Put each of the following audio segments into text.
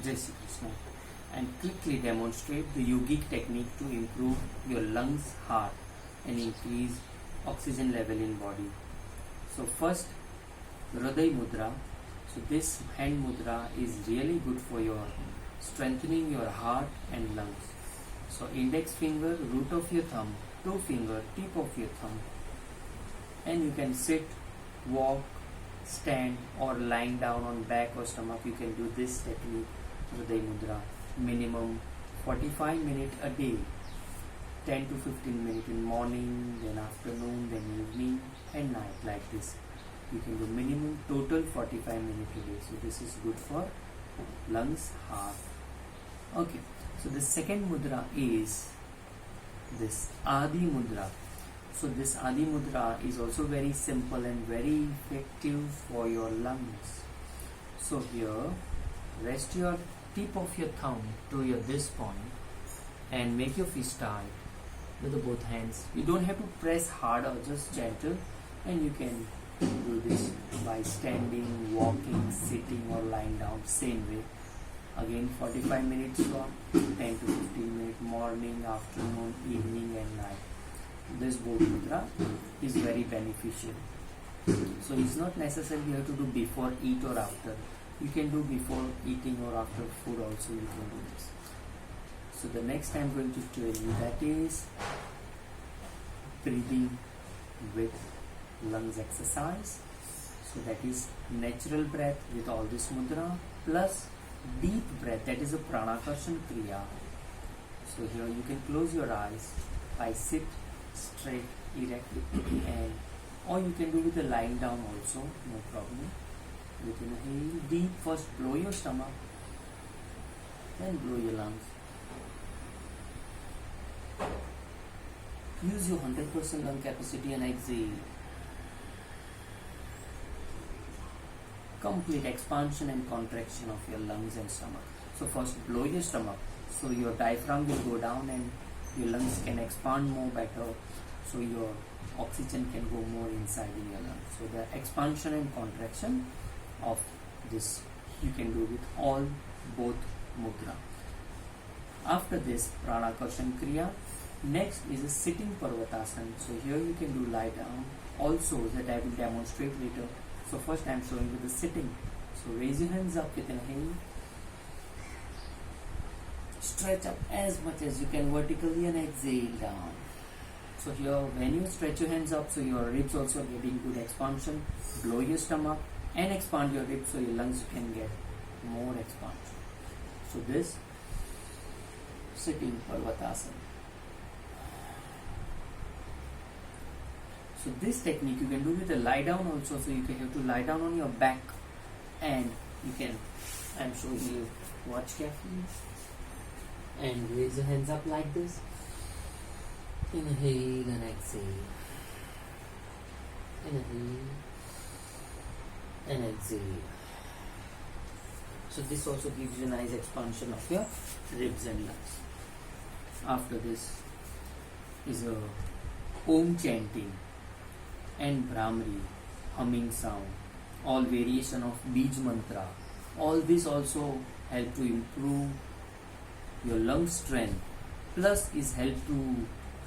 Jai Shri Krishna, and quickly demonstrate the yogic technique to improve your lungs, heart, and increase oxygen level in body. So first, Hriday Mudra. So this hand mudra is really good for your strengthening your heart and lungs. So index finger, root of your thumb, two finger, tip of your thumb, and you can sit, walk, stand, or lying down on back or stomach. You can do this technique, Hriday Mudra, minimum 45 minutes a day, 10 to 15 minutes in morning, then afternoon, then evening, and night, like this. You can do minimum total 45 minutes a day. So this is good for lungs, heart. Okay, so the second mudra is this Adi Mudra. So this Adi Mudra is also very simple and very effective for your lungs. So here, rest your tip of your thumb to your this point and make your fist tight with the both hands. You don't have to press hard or just gentle, and you can do this by standing, walking, sitting, or lying down, same way. Again 45 minutes long, 10 to 15 minutes morning, afternoon, evening, and night. This both mudra is very beneficial. So it's not necessary you have to do before eat or after. You can do before eating or after food also, you can do this. So the next I'm going to tell you, that is breathing with lungs exercise. So that is natural breath with all this mudra plus deep breath, that is a pranakarshan kriya. So here you can close your eyes. I sit straight, erect, and or you can do with the lying down also, no problem. You can inhale deep, first blow your stomach, then blow your lungs. Use your 100% lung capacity and exhale. Complete expansion and contraction of your lungs and stomach. So first blow your stomach, so your diaphragm will go down and your lungs can expand more better, so your oxygen can go more inside in your lungs. So the expansion and contraction of this you can do with all both mudra. After this pranakarshan kriya, next is a sitting parvatasana. So here you can do lie down also, that I will demonstrate later. So first I am showing you the sitting. So raise your hands up with inhale. Stretch up as much as you can vertically and exhale down. So here when you stretch your hands up, so your ribs also getting good expansion. Blow your stomach and expand your ribs so your lungs can get more expansion. So this sitting parvatasana. So this technique you can do with a lie down also. So you can have to lie down on your back, and you can, I'm showing you, watch carefully, and raise your hands up like this. Inhale and exhale. Inhale and exhale. So this also gives you a nice expansion of your ribs and lungs. After this is a Om chanting and Brahmari, humming sound, all variation of Bij mantra. All this also help to improve your lung strength, plus is help to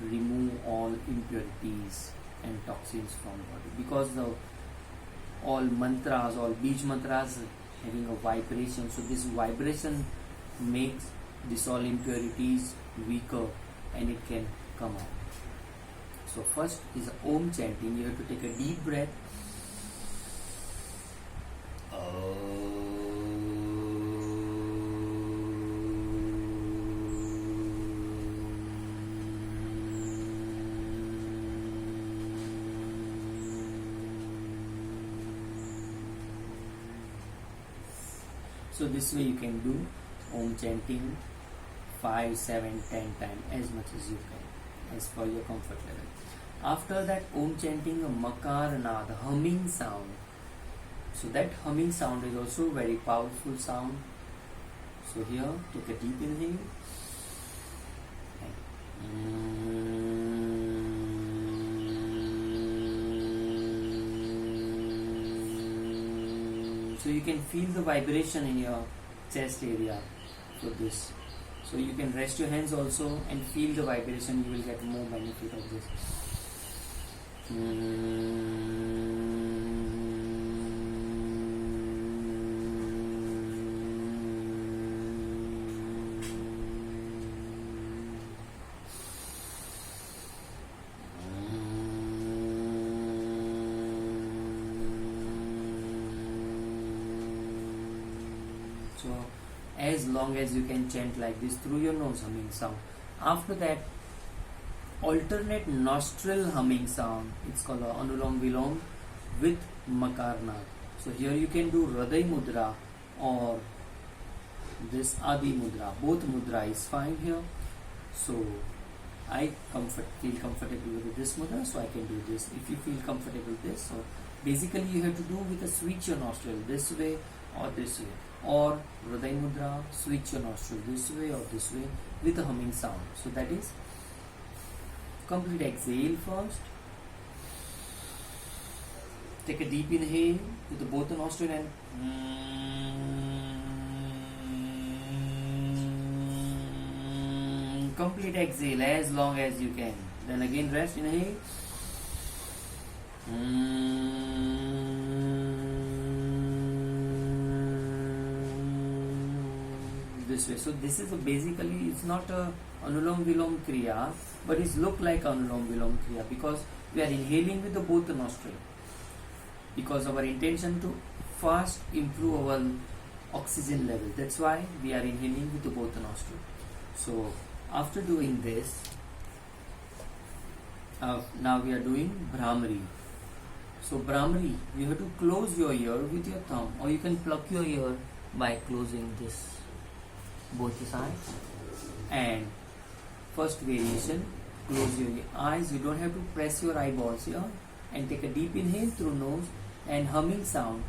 remove all impurities and toxins from body, because the all mantras, all Bij mantras having a vibration. So this vibration makes this all impurities weaker and it can come out. So first is Om chanting. You have to take a deep breath. So this way you can do Om chanting 5, 7, 10 times, as much as you can, as per your comfort level. After that Om chanting, a Makar Nad, humming sound. So that humming sound is also very powerful sound. So here take a deep inhale. So you can feel the vibration in your chest area for this. So you can rest your hands also and feel the vibration. You will get more benefit of this. So as long as you can chant like this through your nose humming sound. After that, alternate nostril humming sound. It's called Anulom Vilom with Makarna. So here you can do Hriday Mudra or this Adi Mudra. Both mudra is fine here. So I feel comfortable with this mudra, so I can do this. If you feel comfortable with this, so basically you have to do with a switch your nostril this way or this way, or Hriday Mudra, switch your nostril this way or this way with a humming sound. So that is complete exhale first. Take a deep inhale with both the nostril and complete exhale as long as you can. Then again rest, inhale. This way. So this is basically, it's not a Anulom Vilom Kriya, but it look like Anulom Vilom Kriya because we are inhaling with both the nostril. Because our intention to first improve our oxygen level. That's why we are inhaling with both the nostril. So after doing this, now we are doing Bhramari. So Bhramari, you have to close your ear with your thumb, or you can pluck your ear by closing this, both the sides. And first variation, close your eyes. You don't have to press your eyeballs here. And take a deep inhale through nose and humming sound.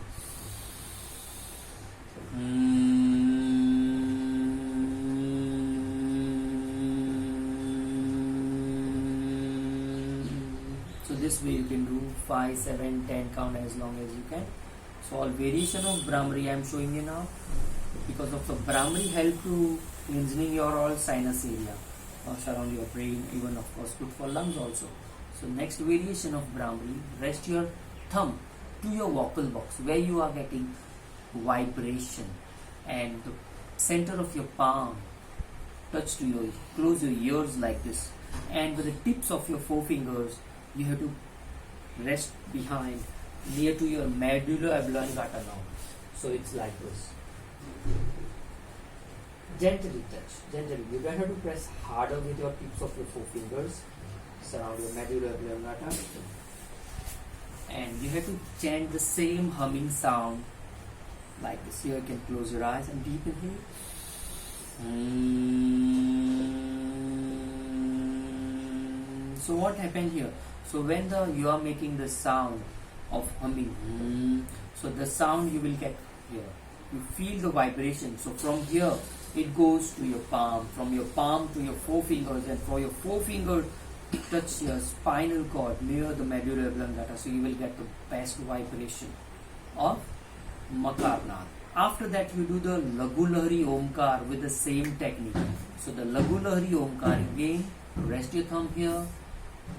So this way you can do 5, 7, 10 count as long as you can. So all variation of Bhramari I am showing you now. Because of the Bhramari help to cleansing your all sinus area surround your brain, even of course good for lungs also. So next variation of Bhramari, rest your thumb to your vocal box where you are getting vibration, and the center of your palm touch to your, close your ears like this, and with the tips of your forefingers you have to rest behind near to your medulla oblongata now. So it's like this. Gently touch, gently. You don't have to press harder with your tips of your forefingers. Surround your medulla oblongata, and you have to chant the same humming sound like this. Here you can close your eyes and deep inhale. So what happened here? So when you are making the sound of humming, so the sound you will get here. You feel the vibration. So from here it goes to your palm, from your palm to your forefingers, and for your forefinger touch your spinal cord near the medulla oblongata. So you will get the best vibration of Makarnath. After that you do the Lagu Lahari Omkar with the same technique. So the Lagu Lahari Omkar again, rest your thumb here,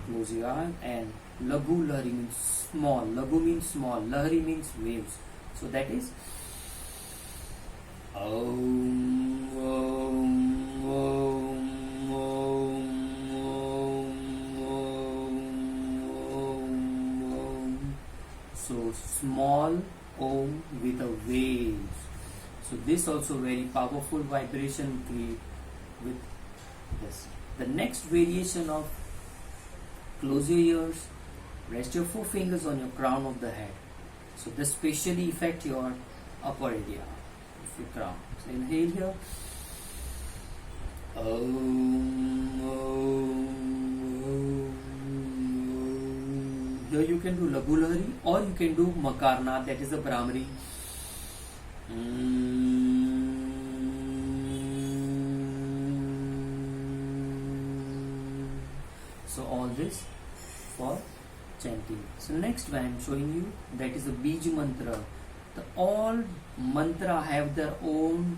close your eye, and Lagu Lahari means small, Lagu means small, Lahari means waves. So that is Om Om Om Om Om Om. So small Om with a waves. So this also very powerful vibration create with this. The next variation of close your ears, rest your forefingers on your crown of the head. So this specially affect your upper area of your crown. So inhale here. Om, Om, Om. Here you can do Lagu Lahari or you can do Makarnath, that is the Bhramari. So all this for chanting. So next one I am showing you, that is the Bij mantra. The all mantra have their own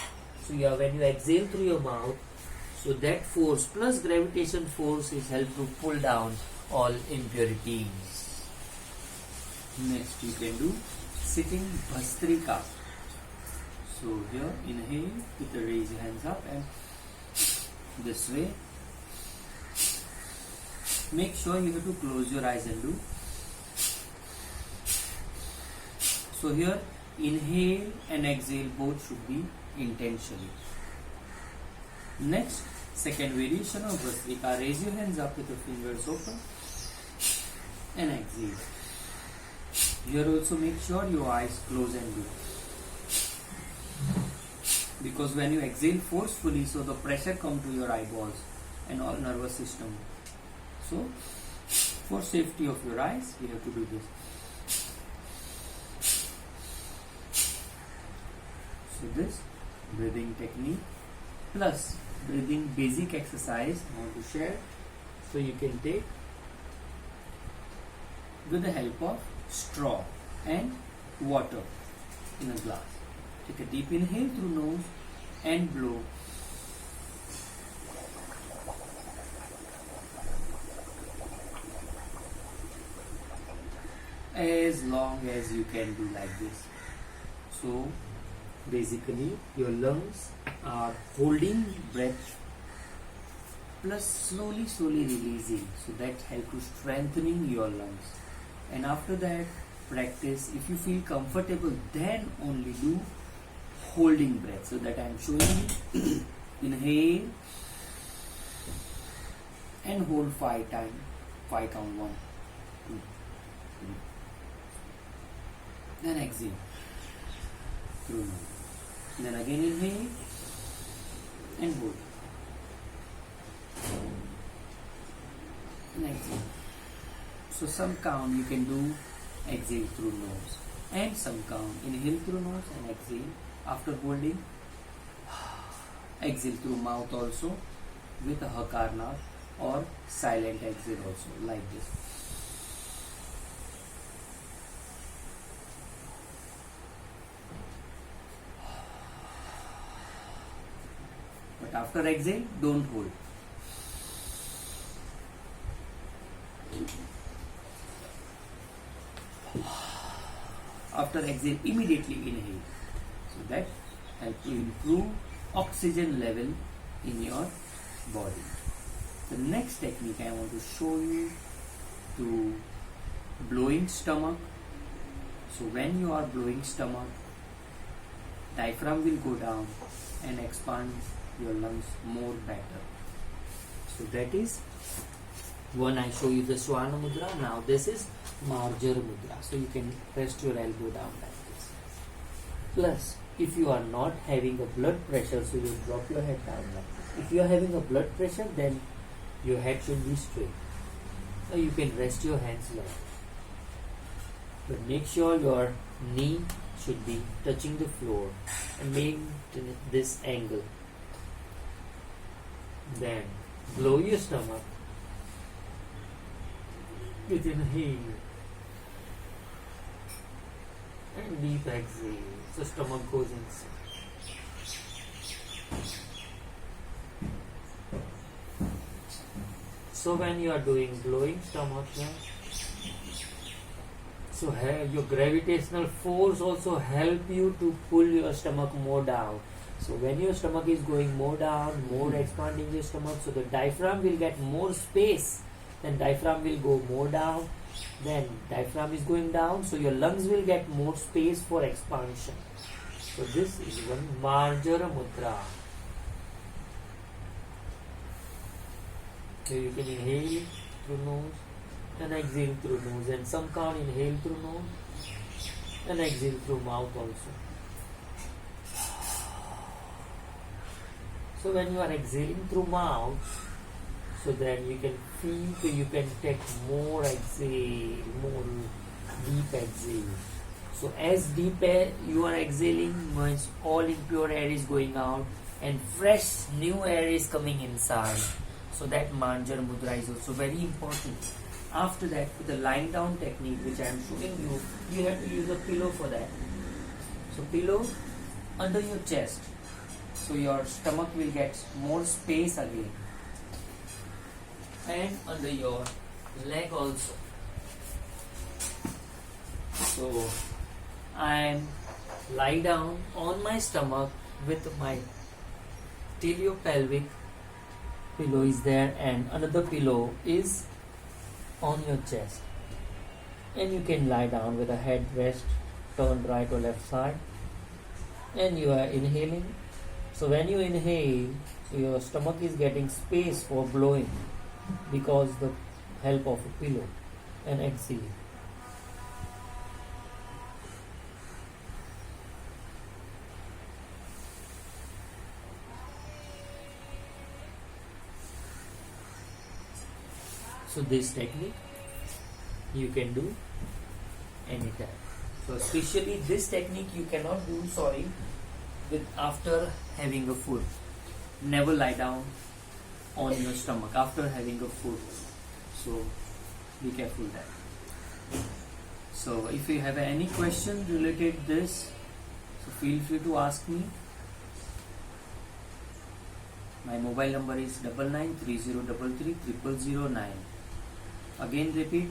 So when you exhale through your mouth, so that force plus gravitation force is help to pull down all impurities. Next you can do sitting Bhastrika. So here inhale, raise your hands up and this way. Make sure you have to close your eyes and do. So here inhale and exhale both should be intentionally. Next, second variation of Bhastrika. Raise your hands up with your fingers open and exhale. Here also make sure your eyes close and do. Because when you exhale forcefully, so the pressure come to your eyeballs and all nervous system. So, for safety of your eyes, you have to do this. So this breathing technique plus breathing basic exercise I want to share. So you can take with the help of straw and water in a glass. Take a deep inhale through nose and blow. As long as you can do like this. So basically your lungs are holding breath plus slowly releasing, so that help to strengthening your lungs. And after that practice, if you feel comfortable, then only do holding breath. So that I am showing you. Inhale and hold 5 times. 5 count 1, 2, 3. Then exhale through nose. Then again inhale and hold. And exhale. So some count you can do exhale through nose, and some count inhale through nose and exhale after holding. Exhale through mouth also with a hakarna or silent exhale also, like this. But after exhale, don't hold. After exhale, immediately inhale. So that helps to improve oxygen level in your body. The next technique I want to show you to blowing stomach. So when you are blowing stomach, diaphragm will go down and expand your lungs more better. So that is one. I show you the Swana Mudra. Now this is Marjar Mudra. So you can rest your elbow down like this. Plus, if you are not having a blood pressure, so you drop your head down like this. If you are having a blood pressure, then your head should be straight. So you can rest your hands like this. But make sure your knee should be touching the floor and maintain this angle. Then blow your stomach with inhale and deep exhale. So stomach goes inside. So when you are doing blowing stomach now, so your gravitational force also help you to pull your stomach more down. So when your stomach is going more down, more expanding your stomach, so the diaphragm will get more space. Then diaphragm will go more down. Then diaphragm is going down, so your lungs will get more space for expansion. So this is one Marjara Mudra. So you can inhale through nose and exhale through nose, and some can inhale through nose and exhale through mouth also. So when you are exhaling through mouth, so then you can feel that you can take more exhale, more deep exhale. So as deep air you are exhaling, means all impure air is going out and fresh new air is coming inside. So that Marjar Mudra is also very important. After that, with the lying down technique which I am showing you, you have to use a pillow for that. So pillow under your chest. So so your stomach will get more space again. And under your leg also. So I am lie down on my stomach with my teleopelvic pillow is there and another pillow is on your chest. And you can lie down with a head rest turned right or left side. And you are inhaling. So when you inhale, your stomach is getting space for blowing because the help of a pillow, and exhale. So this technique you can do anytime. So especially this technique you cannot do, with after having a food. Never lie down on your stomach after having a food. So be careful that. So if you have any question related this, so feel free to ask me. My mobile number is 9930333009. Again repeat,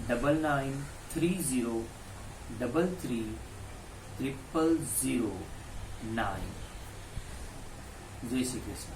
9930333009. Jai Shri Krishna.